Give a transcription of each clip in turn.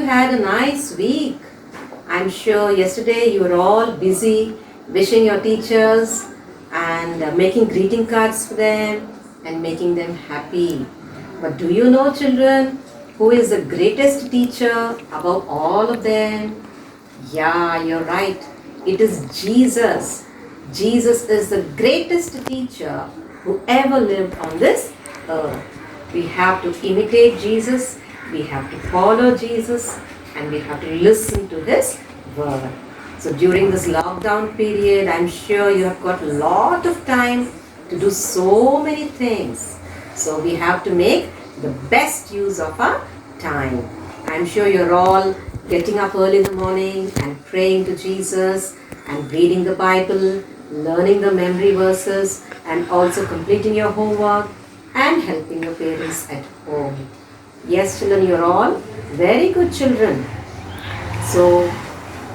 had a nice week. I'm sure yesterday you were all busy wishing your teachers and making greeting cards for them and making them happy. But do you know, children, who is the greatest teacher above all of them? Yeah, you're right. It is Jesus. Jesus is the greatest teacher who ever lived on this earth. We have to imitate Jesus, we have to follow Jesus, and we have to listen to His word. So during this lockdown period, I'm sure you have got a lot of time to do so many things. So we have to make the best use of our time. I'm sure you're all getting up early in the morning and praying to Jesus and reading the Bible, learning the memory verses, and also completing your homework and helping your parents at home. Yes, children, you're all very good children. So,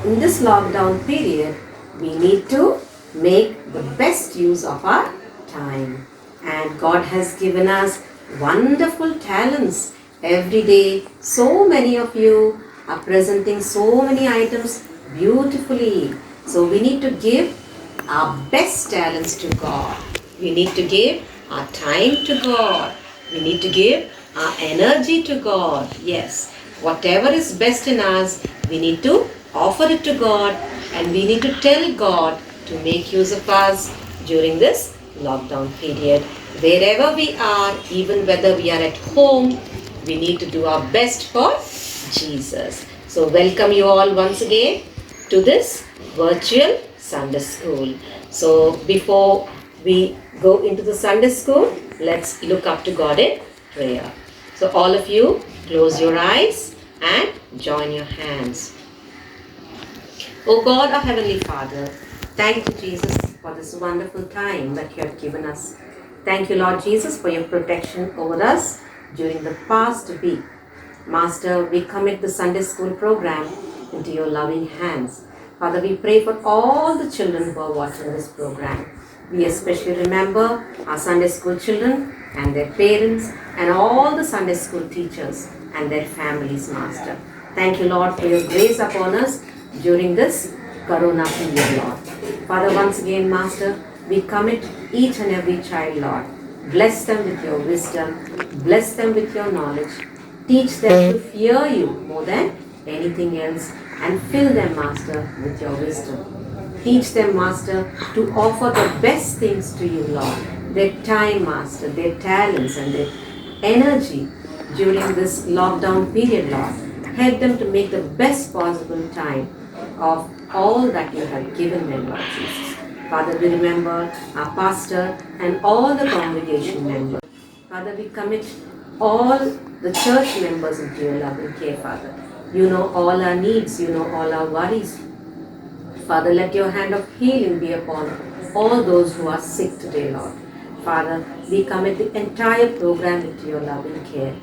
in this lockdown period, we need to make the best use of our time. And God has given us wonderful talents. Every day, so many of you are presenting so many items beautifully. So, we need to give our best talents to God. We need to give our time to God. We need to give our energy to God. Yes, whatever is best in us, we need to offer it to God, and we need to tell God to make use of us during this lockdown period. Wherever we are, even whether we are at home, we need to do our best for Jesus. So welcome you all once again to this virtual Sunday school. So before we go into the Sunday school, let's look up to God in prayer. So all of you, close your eyes and join your hands. Oh God, our Heavenly Father, thank you, Jesus, for this wonderful time that you have given us. Thank you, Lord Jesus, for your protection over us during the past week. Master, we commit the Sunday school program into your loving hands. Father, we pray for all the children who are watching this program. We especially remember our Sunday school children and their parents and all the Sunday school teachers and their families, Master. Thank you, Lord, for your grace upon us during this Corona period, Lord. Father, once again, Master, we commit each and every child, Lord. Bless them with your wisdom. Bless them with your knowledge. Teach them to fear you more than anything else, and fill them, Master, with your wisdom. Teach them, Master, to offer the best things to you, Lord. Their time, Master, their talents and their energy during this lockdown period, Lord. Help them to make the best possible time of all that you have given them, Lord Jesus. Father, we remember our pastor and all the congregation members. Father, we commit all the church members into your loving care, Father. You know all our needs, you know all our worries. Father, let your hand of healing be upon all those who are sick today, Lord. Father, we commit the entire program into your loving care.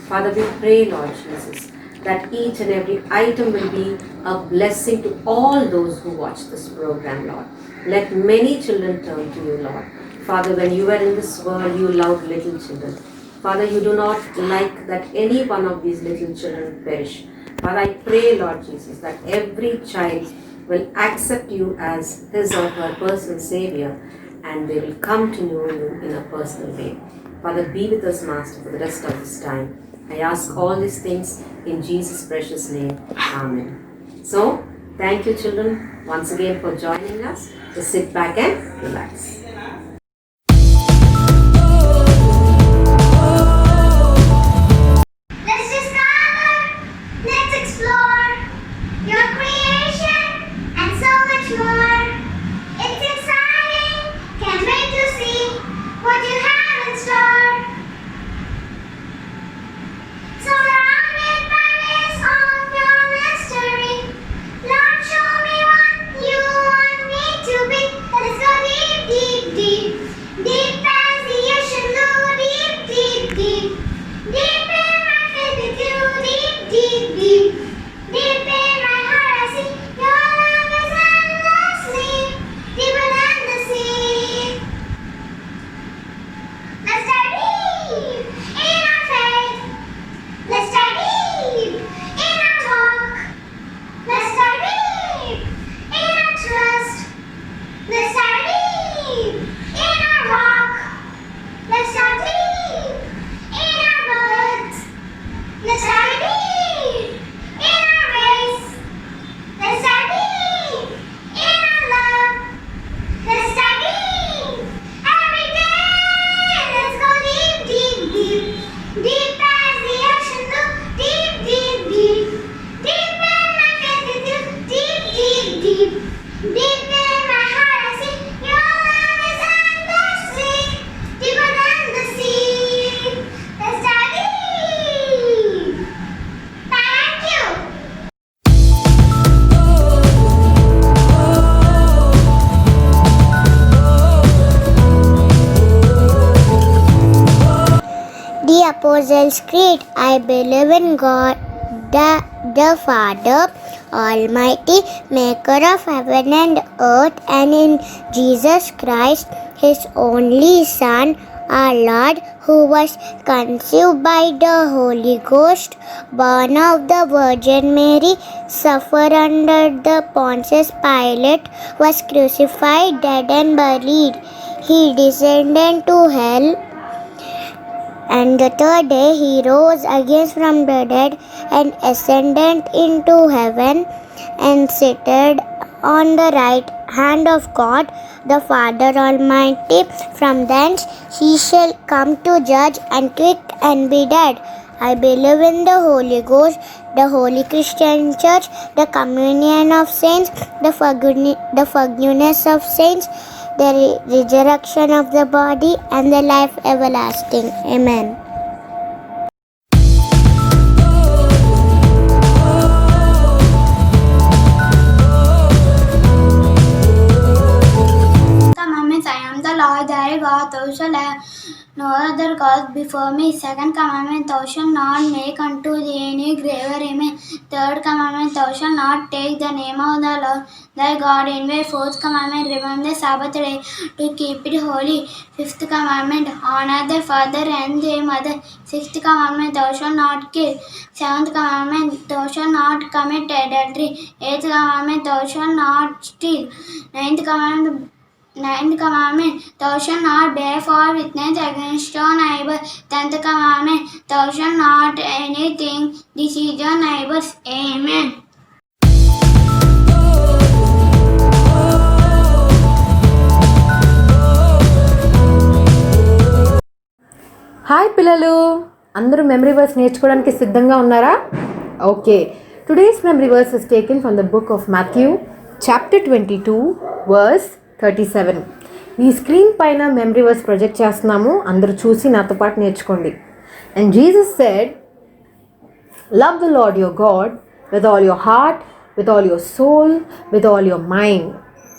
Father, we pray, Lord Jesus, that each and every item will be a blessing to all those who watch this program, Lord. Let many children turn to you, Lord. Father, when you were in this world, you loved little children. Father, you do not like that any one of these little children perish. Father, I pray, Lord Jesus, that every child will accept you as his or her personal Savior, and they will come to know you in a personal way. Father, be with us, Master, for the rest of this time. I ask all these things in Jesus' precious name. Amen. So, thank you, children, once again for joining us. Just sit back and relax. Let's discover, let's explore your creation and so much more. It's exciting, can't wait to see what you have in store. Surrounded by this of your mystery, Lord, show me what you want me to be. Let us go deep, deep, Apostles' Creed. I believe in God, the Father, Almighty, maker of heaven and earth, and in Jesus Christ, His only Son, our Lord, who was conceived by the Holy Ghost, born of the Virgin Mary, suffered under the Pontius Pilate, was crucified, dead and buried. He descended to hell, and the third day he rose again from the dead and ascended into heaven and seated on the right hand of God the Father Almighty. From thence he shall come to judge and quick and be dead. I believe in the Holy Ghost, the Holy Christian Church, the communion of saints, the forgiveness of saints, the resurrection of the body, and the life everlasting. Amen. Commandments, I am the Lord thy God, thou shalt have no other God before me. Second commandment, thou shalt not make unto thee any graven image. Third commandment, thou shalt not take the name of the Lord thy God in vain. Fourth commandment, remember the Sabbath day to keep it holy. Fifth commandment, honor thy father and thy mother. Sixth commandment, thou shalt not kill. Seventh commandment, thou shalt not commit adultery. Eighth commandment, thou shalt not steal. Ninth commandment, thou shalt not bear false witness against your neighbor. 10th commandment, thou shalt not anything deceive your neighbors. Amen. Hi పిల్లలు, అందరూ memory verse నేర్చుకోవడానికి సిద్ధంగా ఉన్నారా? Okay, today's memory verse is taken from the book of Matthew chapter 22 verse 37. ఈ screen పైన memory verse project చేస్తున్నాము, అందరూ చూసి నాతో పాటు నేర్చుకోండి. And Jesus said, love the lord your God with all your heart, with all your soul, with all your mind.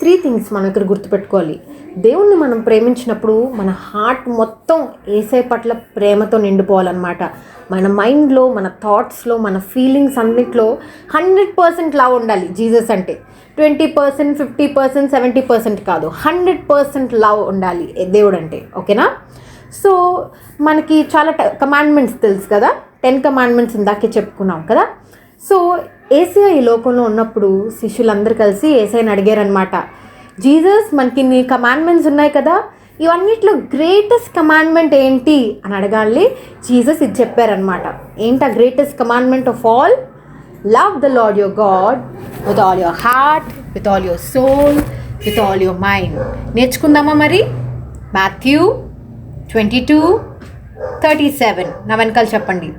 3 things మనం ఇక్కడ గుర్తుపెట్టుకోవాలి. దేవుణ్ణి మనం ప్రేమించినప్పుడు మన హార్ట్ మొత్తం యేసయ్య పట్ల ప్రేమతో నిండిపోవాలన్నమాట. మన మైండ్లో, మన థాట్స్లో, మన ఫీలింగ్స్ అన్నిట్లో 100% లవ్ ఉండాలి. జీసస్ అంటే 20%, 50%, 70% కాదు, 100% లవ్ ఉండాలి దేవుడు అంటే. ఓకేనా? సో మనకి చాలా కమాండ్మెంట్స్ తెలుసు కదా, 10 కమాండ్మెంట్స్ ఇందాకే చెప్పుకున్నాం కదా. సో యేసయ్య ఈ లోకంలో ఉన్నప్పుడు శిష్యులందరూ కలిసి యేసయ్యని అడిగారనమాట, జీసస్ మనకి నీ కమాండ్మెంట్స్ ఉన్నాయి కదా, ఇవన్నిట్లో గ్రేటెస్ట్ కమాండ్మెంట్ ఏంటి అని అడగాలి. జీసస్ ఇది చెప్పారనమాట. ఏంటి ఆ greatest commandment of all? Love the lord your God with all your heart, with all your soul, with all your mind. నేర్చుకుందామా మరి? మాథ్యూ 22:37. నా వెనకాల చెప్పండి.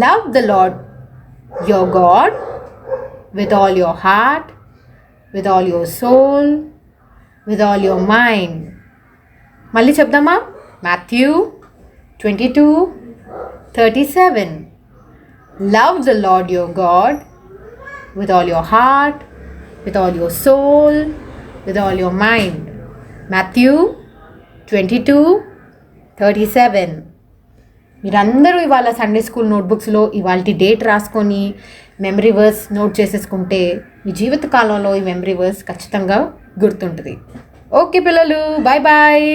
Love the lord your god with all your heart, with all your soul, with all your mind. మళ్ళీ చెప్దామా? Matthew 22:37. Love the Lord your God with all your heart, with all your soul, with all your mind. Matthew 22:37. మీరందరూ ఇవాళ Sunday school నోట్బుక్స్లో ఇవాళ date రాసుకొని memory verse note చేసేసుకుంటే మీ జీవిత కాలంలో ఈ memory verse ఖచ్చితంగా గుర్తుంటుంది. ఓకే పిల్లలు, bye bye.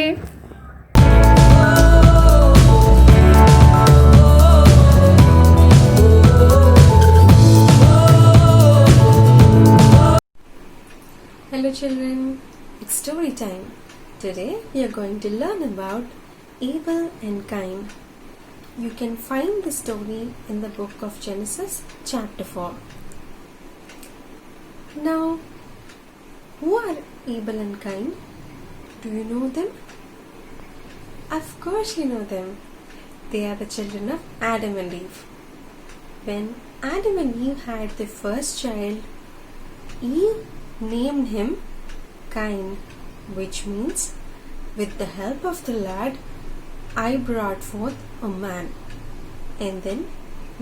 Hello children, it's story time. Today we are going to learn about Abel and Cain. You can find the story in the book of Genesis chapter 4. Now, who are Abel and Cain? Do you know them? Of course you know them. They are the children of Adam and Eve. When Adam and Eve had their first child, Eve named him Cain, which means, with the help of the Lord, I brought forth a man. And then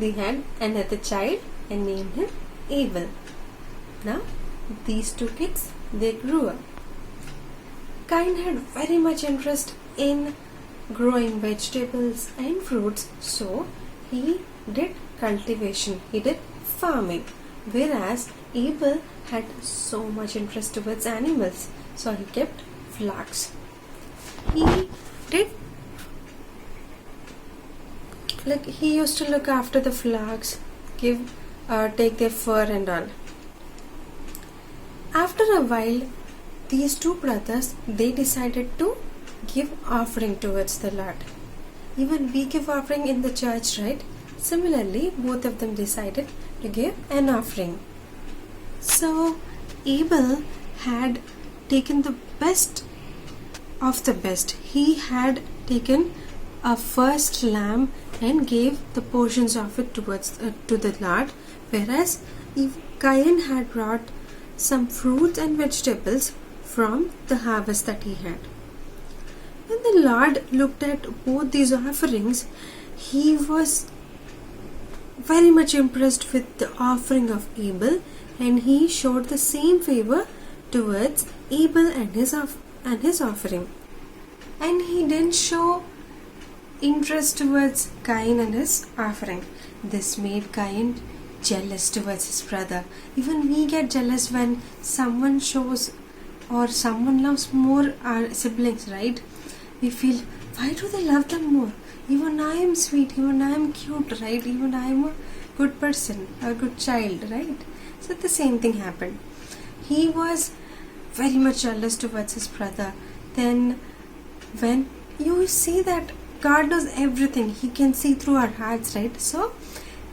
they had another child and named him Abel. Now these 2 kids, they grew up. Cain had very much interest in growing vegetables and fruits, so he did cultivation, he did farming. Whereas Abel had so much interest towards animals, so he kept flocks. He did he used to look after the flocks, take their fur and all. After a while, these two brothers, they decided to give offering towards the Lord. Even we give offering in the church, right? Similarly, both of them decided to give an offering. So Abel had taken the best of the best. He had taken a first lamb and gave the portions of it towards to the Lord, whereas Cain had brought some fruits and vegetables from the harvest that he had. When the Lord looked at both these offerings, he was very much impressed with the offering of Abel, and he showed the same favor towards Abel and his offering. And he didn't show interest towards Cain and his offering. This made Cain jealous towards his brother. Even we get jealous when someone shows or someone loves more our siblings, right? We feel, why do they love them more? Even I am sweet, even I am cute, right? Even I am a good person, a good child, right? So the same thing happened. He was very much jealous towards his brother. Then when you see that God knows everything, he can see through our hearts, right? So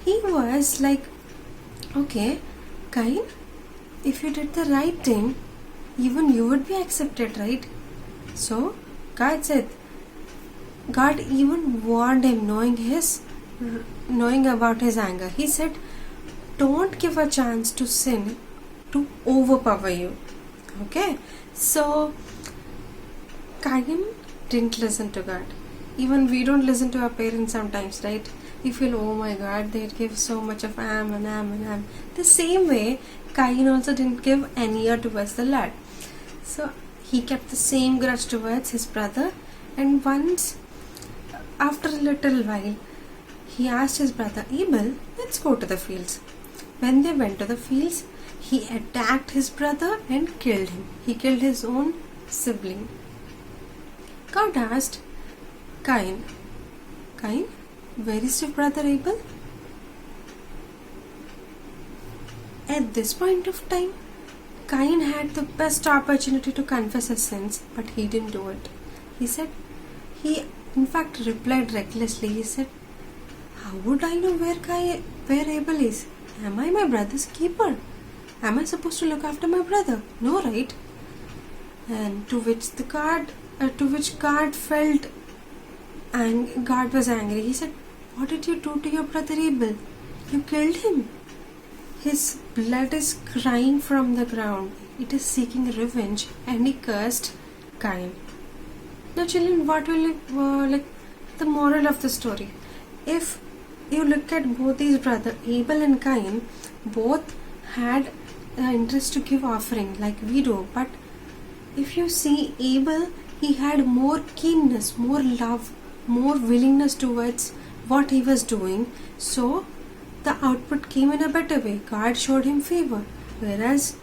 he was like, okay, Cain, if you did the right thing, even you would be accepted, right? So God even warned him, knowing about his anger. He said, don't give a chance to sin to overpower you. Okay, so Cain didn't listen to God. Even we don't listen to our parents sometimes, right? We feel, oh my God, they give so much of am. The same way, Cain also didn't give an ear towards the Lord. So he kept the same grudge towards his brother, and once, after a little while, he asked his brother Abel, let's go to the fields. When they went to the fields, he attacked his brother and killed him. He killed his own sibling. God asked Cain, where is your brother Abel? At this point of time, Cain had the best opportunity to confess his sins, but he didn't do it. He in fact replied recklessly. He said, how would I know where Abel is? Am I my brother's keeper? Am I supposed to look after my brother? No, right? And to which God felt, and God was angry. He said, what did you do to your brother Abel? You killed him. His blood is crying from the ground. It is seeking revenge, and he cursed Cain. Now children, what will the moral of the story? If you look at both these brothers, Abel and Cain, both had interest to give offering like we do, but if you see Abel, he had more keenness, more love, more willingness towards what he was doing, so the output came in a better way. God showed him favor. Whereas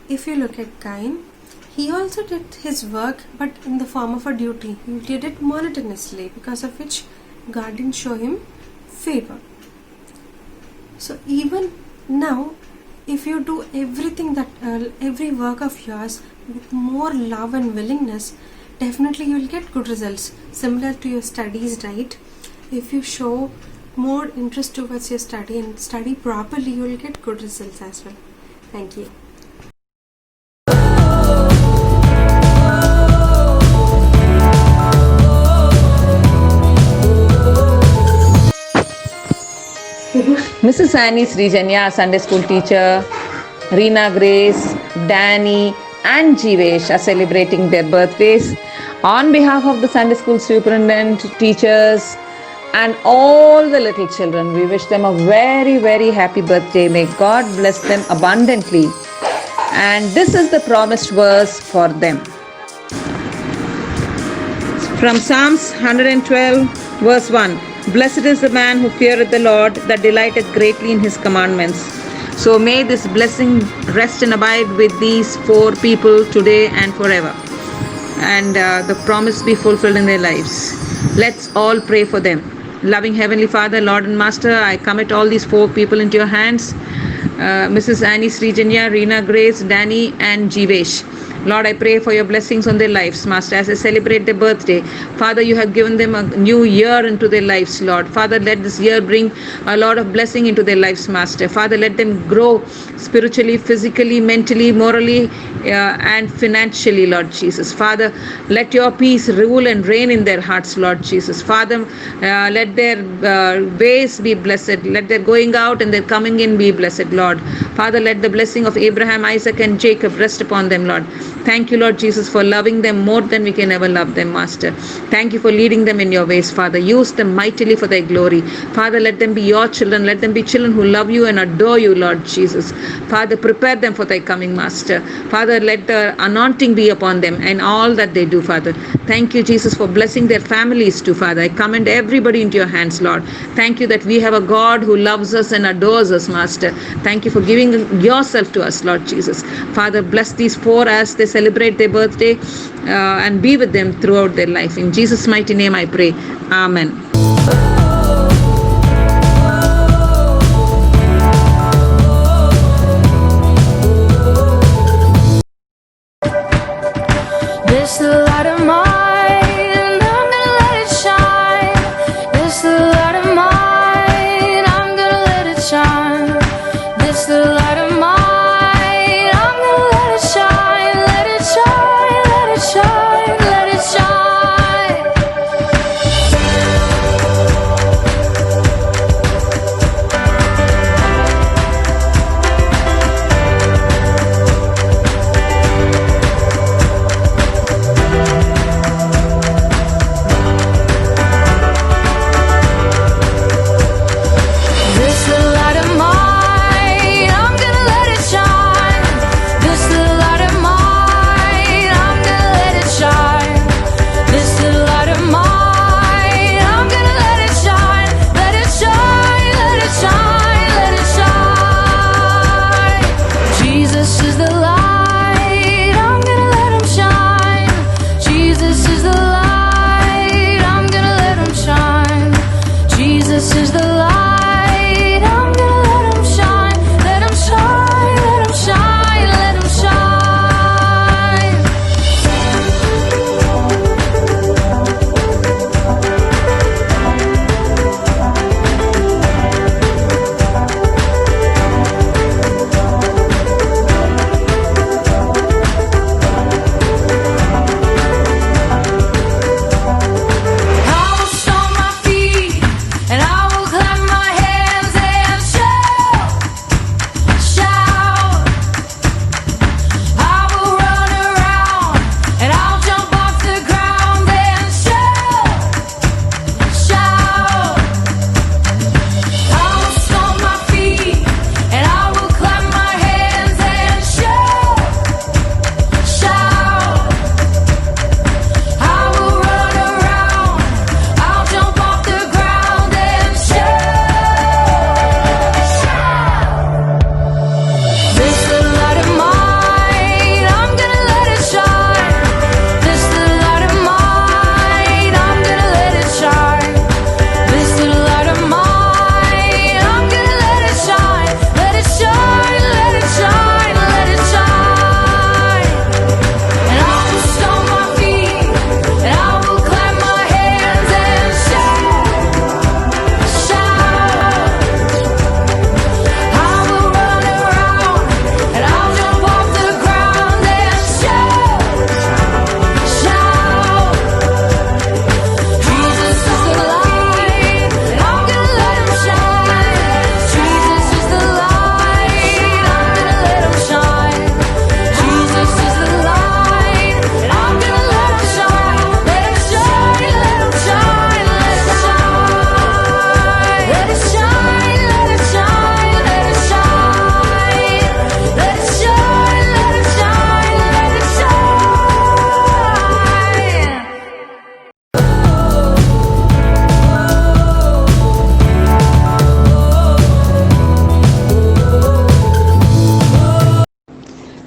if you look at Cain, he also did his work, but in the form of a duty. He did it monotonously, because of which God didn't show him favor. So even now, if you do every work of yours with more love and willingness, definitely you will get good results. Similar to your studies, right? If you show more interest towards your study and study properly, you will get good results as well. Thank you. Mrs. Annie Srijanya, Sunday school teacher, Reena Grace, Danny and Jeevesh are celebrating their birthdays. On behalf of the Sunday school superintendent, teachers and all the little children, we wish them a very, very happy birthday. May God bless them abundantly. And this is the promised verse for them. From Psalms 112, verse 1. Blessed is the man who feareth the Lord, that delighteth greatly in his commandments. So may this blessing rest and abide with these 4 people today and forever. And the promise be fulfilled in their lives. Let's all pray for them. Loving Heavenly Father, Lord and Master, I commit all these 4 people into your hands. Mrs. Annie Srijanya, Reena Grace, Danny and Jivesh. Lord, I pray for your blessings on their lives, Master, as they celebrate their birthday. Father, you have given them a new year into their lives, Lord. Father, let this year bring a lot of blessing into their lives, Master. Father, let them grow spiritually, physically, mentally, morally, and financially, Lord Jesus. Father, let your peace rule and reign in their hearts, Lord Jesus. Father, let their ways be blessed. Let their going out and their coming in be blessed, Lord. Father, let the blessing of Abraham, Isaac, and Jacob rest upon them, Lord. Thank you, Lord Jesus, for loving them more than we can ever love them, Master. Thank you for leading them in your ways, Father. Use them mightily for their glory. Father, let them be your children. Let them be children who love you and adore you, Lord Jesus. Father, prepare them for thy coming, Master. Father, let the anointing be upon them and all that they do, Father. Thank you, Jesus, for blessing their families too, Father. I commend everybody into your hands, Lord. Thank you that we have a God who loves us and adores us, Master. Thank you for giving yourself to us, Lord Jesus. Father, bless these 4 as they celebrate their birthday and be with them throughout their life. In Jesus' mighty name I pray. Amen. This light of mine, I'm gonna let it shine. This light of mine, I'm gonna let it shine. This light of mine, I'm gonna let it shine. Let it shine, let it shine, let it shine.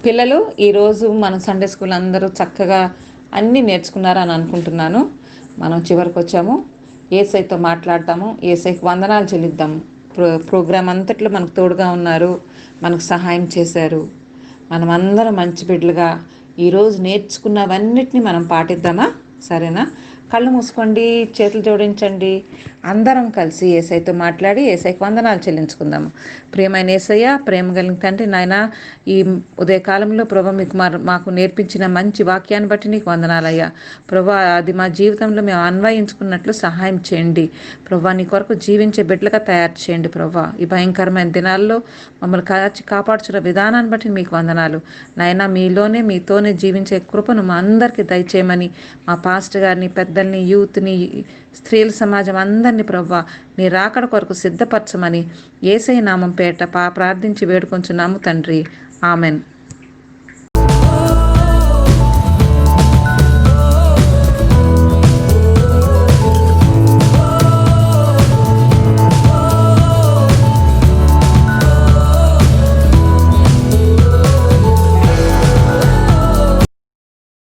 పిల్లలు ఈరోజు మన Sunday school అందరూ చక్కగా అన్నీ నేర్చుకున్నారని అనుకుంటున్నాను. మనం చివరికి వచ్చాము. ఏసైతో మాట్లాడతాము, ఏసైకి వందనాలు చెల్లిద్దాము. ప్రోగ్రాం అంతట్లో మనకు తోడుగా ఉన్నారు, మనకు సహాయం చేశారు. మనం అందరం మంచి బిడ్డలుగా ఈరోజు నేర్చుకున్నవన్నిటిని మనం పాటిద్దామా? సరేనా? కళ్ళు మూసుకోండి, చేతులు జోడించండి. అందరం కలిసి ఏసైతో మాట్లాడి ఏసైకి వందనాలు చెల్లించుకుందాము. ప్రియమైన ఏసయ్య, ప్రేమ కలిగిన తండ్రి, నాయన ఈ ఉదయకాలంలో ప్రభా మీకు మాకు నేర్పించిన మంచి వాక్యాన్ని బట్టి నీకు వందనాలయ్యా. ప్రభా అది మా జీవితంలో మేము అన్వయించుకున్నట్లు సహాయం చేయండి. ప్రభా నీ కొరకు జీవించే బిడ్డలుగా తయారు చేయండి. ప్రభా ఈ భయంకరమైన దినాల్లో మమ్మల్ని కాపాడుచున్న విధానాన్ని బట్టి మీకు వందనాలు నాయన. మీలోనే మీతోనే జీవించే కృపను మా అందరికీ దయచేయమని మా పాస్టర్ గారిని, పెద్దల్ని, యూత్ని, స్త్రీల సమాజం అందరినీ ప్రభా నీ రాకడ కొరకు సిద్ధపరచమని యేసయ్య నామం పేరట ప్రార్థించి వేడుకొంచున్నాము తండ్రి. ఆమెన్.